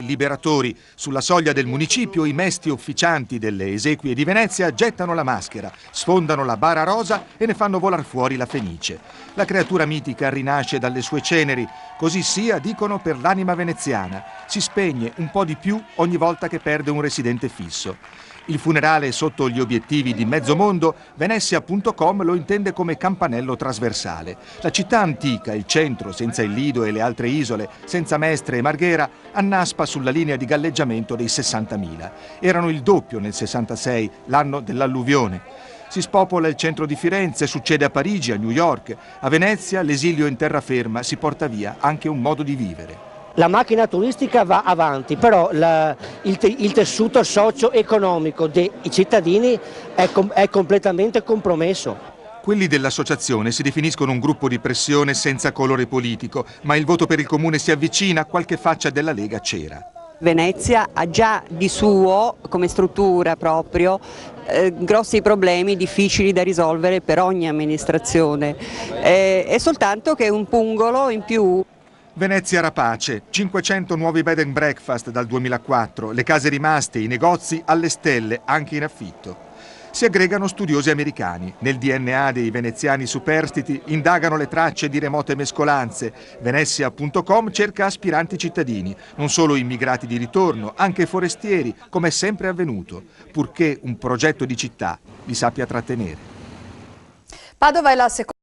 Liberatori. Sulla soglia del municipio i mesti officianti delle esequie di Venezia gettano la maschera, sfondano la bara rosa e ne fanno volar fuori la fenice. La creatura mitica rinasce dalle sue ceneri, così sia, dicono, per l'anima veneziana. Si spegne un po' di più ogni volta che perde un residente fisso. Il funerale sotto gli obiettivi di mezzo mondo, Venezia.com lo intende come campanello trasversale. La città antica, il centro, senza il Lido e le altre isole, senza Mestre e Marghera, annaspa sulla linea di galleggiamento dei 60.000. Erano il doppio nel 66, l'anno dell'alluvione. Si spopola il centro di Firenze, succede a Parigi, a New York. A Venezia l'esilio in terraferma si porta via anche un modo di vivere. La macchina turistica va avanti, però il tessuto socio-economico dei cittadini è completamente compromesso. Quelli dell'associazione si definiscono un gruppo di pressione senza colore politico, ma il voto per il comune si avvicina, qualche faccia della Lega c'era. Venezia ha già di suo, come struttura proprio, grossi problemi difficili da risolvere per ogni amministrazione. È soltanto che un pungolo in più. Venezia rapace, 500 nuovi bed and breakfast dal 2004, le case rimaste, i negozi alle stelle, anche in affitto. Si aggregano studiosi americani. Nel DNA dei veneziani superstiti indagano le tracce di remote mescolanze. Venezia.com cerca aspiranti cittadini, non solo immigrati di ritorno, anche forestieri, come è sempre avvenuto, purché un progetto di città li sappia trattenere. Padova è la seconda